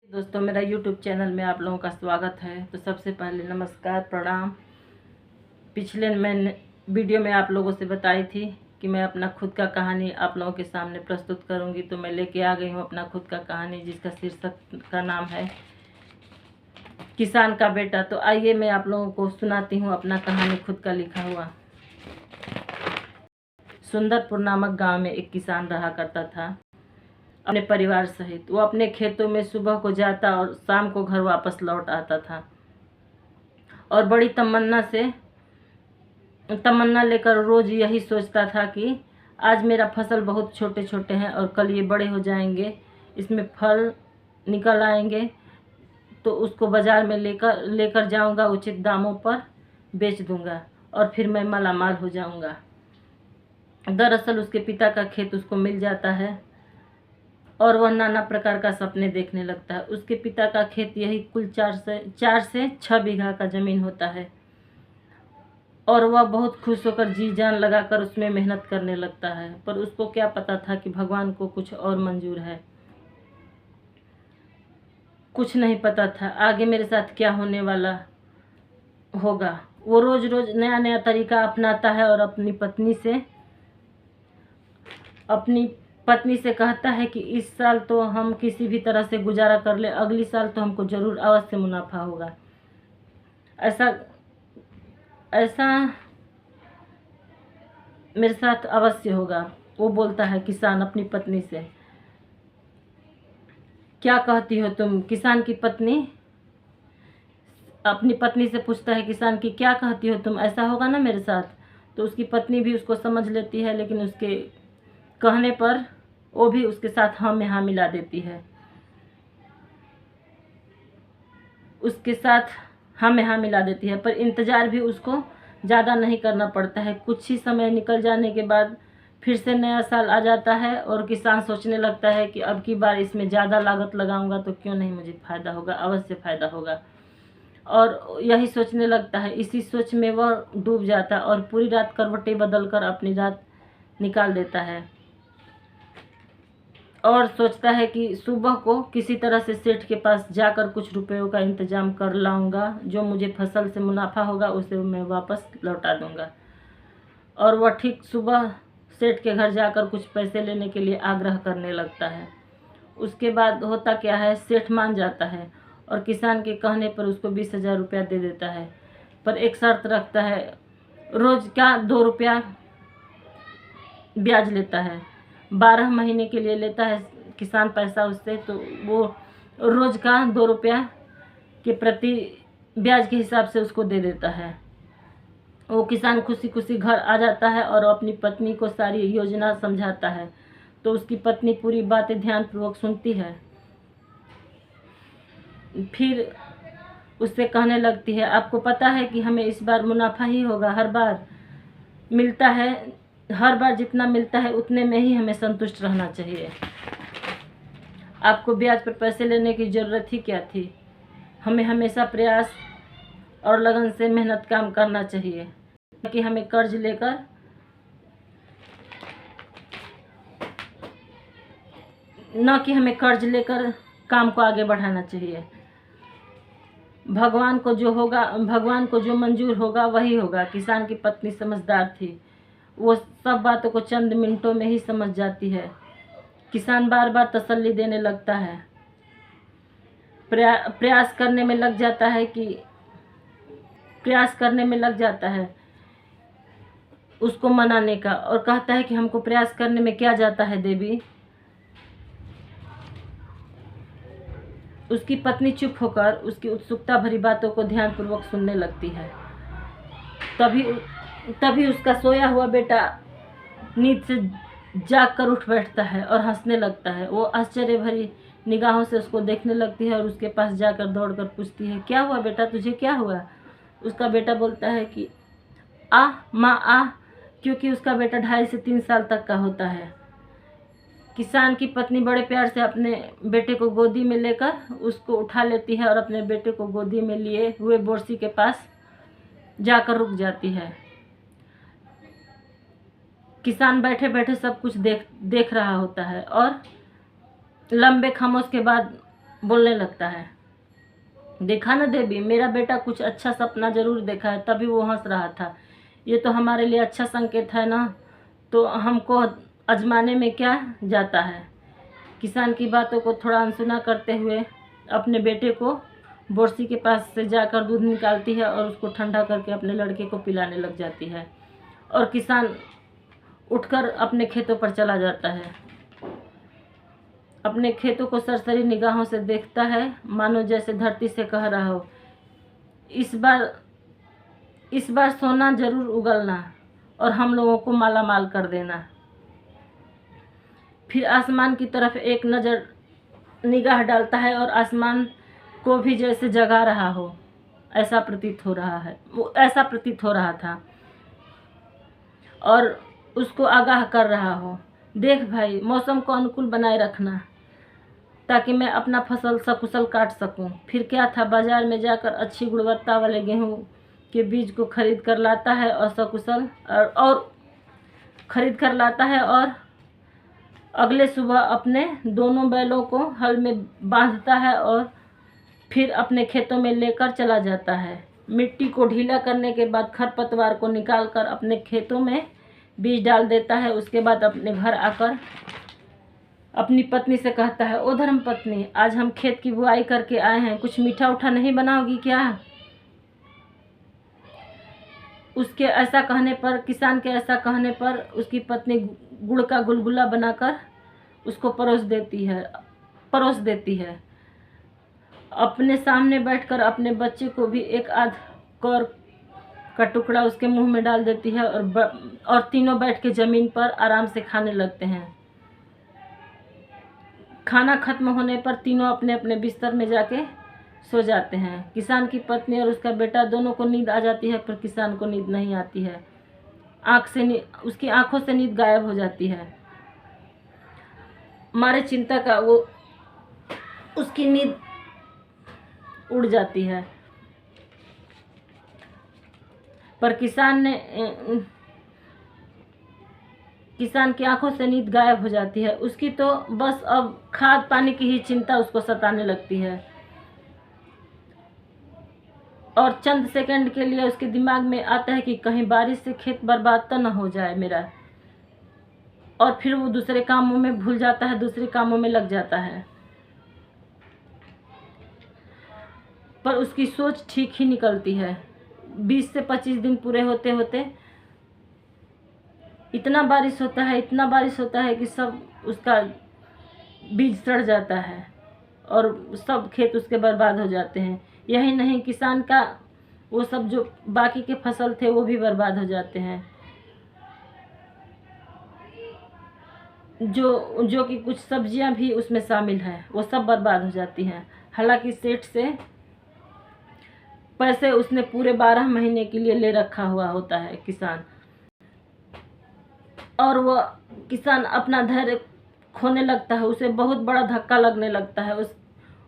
दोस्तों, मेरा YouTube channel में आप लोगों का स्वागत है। तो सबसे पहले नमस्कार, प्रणाम। पिछले मैंने वीडियो में आप लोगों से बताई थी कि मैं अपना खुद का कहानी आप लोगों के सामने प्रस्तुत करूंगी। तो मैं लेके आ गई हूं अपना खुद का कहानी, जिसका शीर्षक का नाम है किसान का बेटा। तो आइए मैं आप लोगों को सुनाती हूँ अपना कहानी, खुद का लिखा हुआ। सुंदरपुर नामक गाँव में एक किसान रहा करता था अपने परिवार सहित। वो अपने खेतों में सुबह को जाता और शाम को घर वापस लौट आता था, और बड़ी तमन्ना लेकर रोज यही सोचता था कि आज मेरा फसल बहुत छोटे छोटे हैं और कल ये बड़े हो जाएंगे, इसमें फल निकल आएंगे तो उसको बाजार में लेकर जाऊंगा, उचित दामों पर बेच दूंगा और फिर मैं मालामाल हो जाऊंगा। दरअसल उसके पिता का खेत उसको मिल जाता है और वह नाना प्रकार का सपने देखने लगता है। उसके पिता का खेत यही कुल 4 से 6 बीघा का जमीन होता है, और वह बहुत खुश होकर जी जान लगाकर उसमें मेहनत करने लगता है। पर उसको क्या पता था कि भगवान को कुछ और मंजूर है। कुछ नहीं पता था आगे मेरे साथ क्या होने वाला होगा। वो रोज रोज नया नया तरीका अपनाता है और अपनी पत्नी से कहता है कि इस साल तो हम किसी भी तरह से गुजारा कर ले, अगली साल तो हमको जरूर अवश्य मुनाफा होगा। ऐसा ऐसा मेरे साथ अवश्य होगा, वो बोलता है किसान अपनी पत्नी से। क्या कहती हो तुम? किसान की पत्नी अपनी पत्नी से पूछता है किसान की, क्या कहती हो तुम, ऐसा होगा ना मेरे साथ? तो उसकी पत्नी भी उसको समझ लेती है, लेकिन उसके कहने पर वो भी उसके साथ हाँ में हाँ मिला देती है। उसके साथ हाँ में हाँ मिला देती है, पर इंतज़ार भी उसको ज़्यादा नहीं करना पड़ता है। कुछ ही समय निकल जाने के बाद फिर से नया साल आ जाता है और किसान सोचने लगता है कि अब की बार इसमें ज़्यादा लागत लगाऊंगा तो क्यों नहीं, मुझे फ़ायदा होगा, अवश्य फ़ायदा होगा। और यही सोचने लगता है। इसी सोच में वह डूब जाता और पूरी रात करवटें बदल कर अपनी रात निकाल देता है और सोचता है कि सुबह को किसी तरह से सेठ के पास जाकर कुछ रुपयों का इंतजाम कर लाऊंगा, जो मुझे फसल से मुनाफा होगा उसे मैं वापस लौटा दूंगा। और वह ठीक सुबह सेठ के घर जाकर कुछ पैसे लेने के लिए आग्रह करने लगता है। उसके बाद होता क्या है, सेठ मान जाता है और किसान के कहने पर उसको 20,000 रुपया दे देता है, पर एक शर्त रखता है। रोज का 2 रुपया ब्याज लेता है। 12 महीने के लिए लेता है किसान पैसा उससे, तो वो रोज का 2 रुपया के प्रति ब्याज के हिसाब से उसको दे देता है। वो किसान खुशी खुशी घर आ जाता है और अपनी पत्नी को सारी योजना समझाता है। तो उसकी पत्नी पूरी बातें ध्यानपूर्वक सुनती है। फिर उससे कहने लगती है, आपको पता है कि हमें इस बार मुनाफा ही होगा, हर बार मिलता है, हर बार जितना मिलता है उतने में ही हमें संतुष्ट रहना चाहिए। आपको ब्याज पर पैसे लेने की ज़रूरत ही क्या थी? हमें हमेशा प्रयास और लगन से मेहनत काम करना चाहिए, कि हमें कर्ज लेकर काम को आगे बढ़ाना चाहिए। भगवान को जो मंजूर होगा वही होगा। किसान की पत्नी समझदार थी, वो सब बातों को चंद मिनटों में ही समझ जाती है। किसान बार बार तसल्ली देने लगता है, प्रयास करने में लग जाता है उसको मनाने का, और कहता है कि हमको प्रयास करने में क्या जाता है देवी। उसकी पत्नी चुप होकर उसकी उत्सुकता भरी बातों को ध्यानपूर्वक सुनने लगती है। तभी उसका सोया हुआ बेटा नींद से जाग कर उठ बैठता है और हंसने लगता है। वो आश्चर्य भरी निगाहों से उसको देखने लगती है और उसके पास जाकर दौड़कर पूछती है, क्या हुआ बेटा, तुझे क्या हुआ? उसका बेटा बोलता है कि आ माँ आ, क्योंकि उसका बेटा 2.5 से 3 साल तक का होता है। किसान की पत्नी बड़े प्यार से अपने बेटे को गोदी में लेकर उसको उठा लेती है और अपने बेटे को गोदी में लिए हुए बोरसी के पास जाकर रुक जाती है। किसान बैठे बैठे सब कुछ देख रहा होता है और लंबे खामोश के बाद बोलने लगता है। देखा ना देवी, मेरा बेटा कुछ अच्छा सपना जरूर देखा है, तभी वो हंस रहा था। ये तो हमारे लिए अच्छा संकेत है ना, तो हमको आजमाने में क्या जाता है। किसान की बातों को थोड़ा अनसुना करते हुए अपने बेटे को बोरसी के पास से जाकर दूध निकालती है और उसको ठंडा करके अपने लड़के को पिलाने लग जाती है। और किसान उठकर अपने खेतों पर चला जाता है। अपने खेतों को सरसरी निगाहों से देखता है, मानो जैसे धरती से कह रहा हो, इस बार सोना जरूर उगलना और हम लोगों को माला माल कर देना। फिर आसमान की तरफ एक नज़र निगाह डालता है और आसमान को भी जैसे जगा रहा हो, ऐसा प्रतीत हो रहा था और उसको आगाह कर रहा हो, देख भाई, मौसम को अनुकूल बनाए रखना ताकि मैं अपना फसल सकुशल काट सकूं। फिर क्या था, बाजार में जाकर अच्छी गुणवत्ता वाले गेहूं के बीज को खरीद कर लाता है और अगले सुबह अपने दोनों बैलों को हल में बांधता है और फिर अपने खेतों में लेकर चला जाता है। मिट्टी को ढीला करने के बाद खरपतवार को निकालकर अपने खेतों में बीज डाल देता है। उसके बाद अपने घर आकर अपनी पत्नी से कहता है, ओ धर्म पत्नी, आज हम खेत की बुआई करके आए हैं, कुछ मीठा उठा नहीं बनाओगी क्या? किसान के ऐसा कहने पर उसकी पत्नी गुड़ का गुलगुला बनाकर उसको परोस देती है। अपने सामने बैठकर अपने बच्चे को भी एक आध कौर का टुकड़ा उसके मुंह में डाल देती है और तीनों बैठ के जमीन पर आराम से खाने लगते हैं। खाना खत्म होने पर तीनों अपने अपने बिस्तर में जाके सो जाते हैं। किसान की पत्नी और उसका बेटा दोनों को नींद आ जाती है, पर किसान को नींद नहीं आती है। उसकी आंखों से नींद गायब हो जाती है। मारे चिंता का वो उसकी नींद उड़ जाती है। पर किसान की आंखों से नींद गायब हो जाती है। उसकी तो बस अब खाद पानी की ही चिंता उसको सताने लगती है और चंद सेकंड के लिए उसके दिमाग में आता है कि कहीं बारिश से खेत बर्बाद तो न हो जाए मेरा। और फिर वो दूसरे कामों में भूल जाता है, दूसरे कामों में लग जाता है। पर उसकी सोच ठीक ही निकलती है। 20 से 25 दिन पूरे होते होते इतना बारिश होता है कि सब उसका बीज सड़ जाता है और सब खेत उसके बर्बाद हो जाते हैं। यही नहीं, किसान का वो सब जो बाकी के फसल थे वो भी बर्बाद हो जाते हैं। जो कि कुछ सब्जियां भी उसमें शामिल हैं, वो सब बर्बाद हो जाती हैं। हालांकि सेठ से पैसे उसने पूरे 12 महीने के लिए ले रखा हुआ होता है किसान, और वो किसान अपना धैर्य खोने लगता है। उसे बहुत बड़ा धक्का लगने लगता है।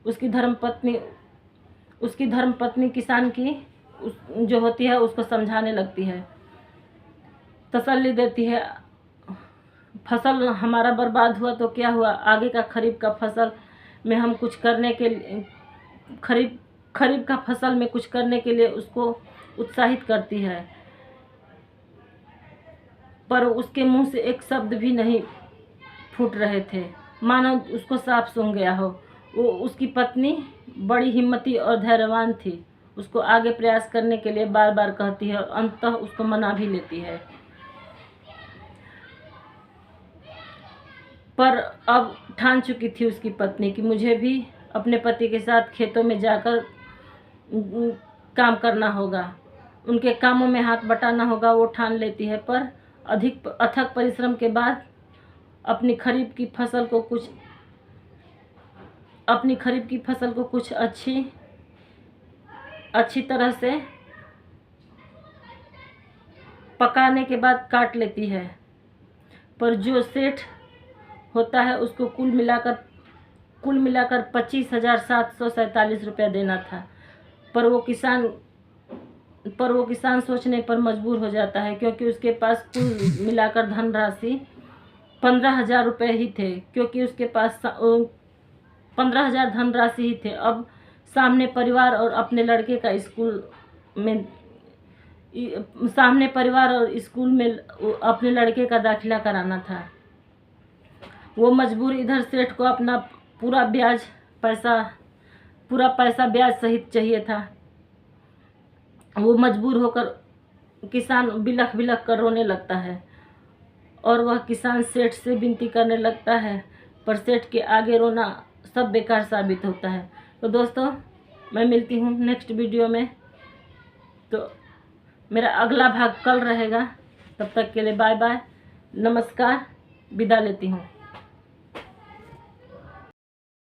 उसकी धर्मपत्नी किसान की जो होती है उसको समझाने लगती है, तसल्ली देती है, फसल हमारा बर्बाद हुआ तो क्या हुआ, आगे का खरीफ का फसल में हम कुछ करने के लिए खरीफ का फसल में कुछ करने के लिए उसको उत्साहित करती है। पर उसके मुंह से एक शब्द भी नहीं फूट रहे थे, मानो उसको साफ सूंघ गया हो। उसकी पत्नी बड़ी हिम्मती और धैर्यवान थी। उसको आगे प्रयास करने के लिए बार बार कहती है और अंततः उसको मना भी लेती है। पर अब ठान चुकी थी उसकी पत्नी कि मुझे भी अपने पति के साथ खेतों में जाकर काम करना होगा, उनके कामों में हाथ बटाना होगा। वो ठान लेती है, पर अधिक अथक परिश्रम के बाद अपनी खरीफ की फसल को कुछ अच्छी तरह से पकाने के बाद काट लेती है। पर जो सेठ होता है उसको कुल मिलाकर 25,747 रुपया देना था। पर वो किसान सोचने पर मजबूर हो जाता है, क्योंकि उसके पास कुल मिलाकर धनराशि 15,000 रुपये ही थे। क्योंकि उसके पास 15,000 धनराशि ही थे। अब सामने परिवार और अपने लड़के का स्कूल में अपने लड़के का दाखिला कराना था। वो मजबूर इधर सेठ को अपना पूरा पैसा ब्याज सहित चाहिए था। वो मजबूर होकर किसान बिलख बिलख कर रोने लगता है और वह किसान सेठ से विनती करने लगता है, पर सेठ के आगे रोना सब बेकार साबित होता है। तो दोस्तों, मैं मिलती हूँ नेक्स्ट वीडियो में। तो मेरा अगला भाग कल रहेगा। तब तक के लिए बाय बाय, नमस्कार, विदा लेती हूँ।